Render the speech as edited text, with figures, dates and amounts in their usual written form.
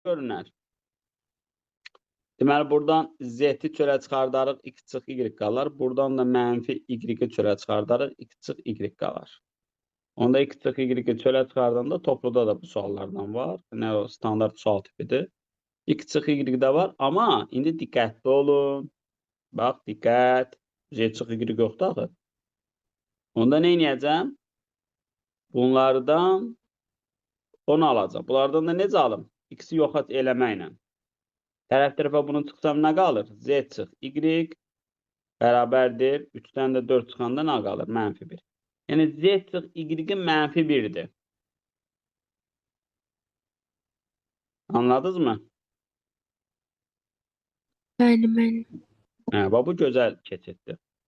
görünər. Deməli, buradan z-i çölə çıxardarıq, x çıx y qalar. Buradan da mənfi y-i çölə çıxardarıq, x çıx y qalar. Onda x çıx y-i çölə çıxardanda topluda da bu suallardan var. Nə o, standart sual tipidir. X çıx y də var, amma indi diqqətli olun. Bax, diqqət. Z çıx y yoxdur axı. Onda nə edəcəm? Bunlardan 10 alacaq. Bunlardan da necə alım? X-i yoxa eləməklə. Tərəf tərəfə bunu çıxsam nə qalır? Z çıx y bərabərdir. 3-dən də 4 çıxanda nə qalır? Mənfi 1. Yəni Z çıx y-in mənfi 1-dir. Anladınız mı? Bəli, bəli. Hə, bu gözəl keçiddir.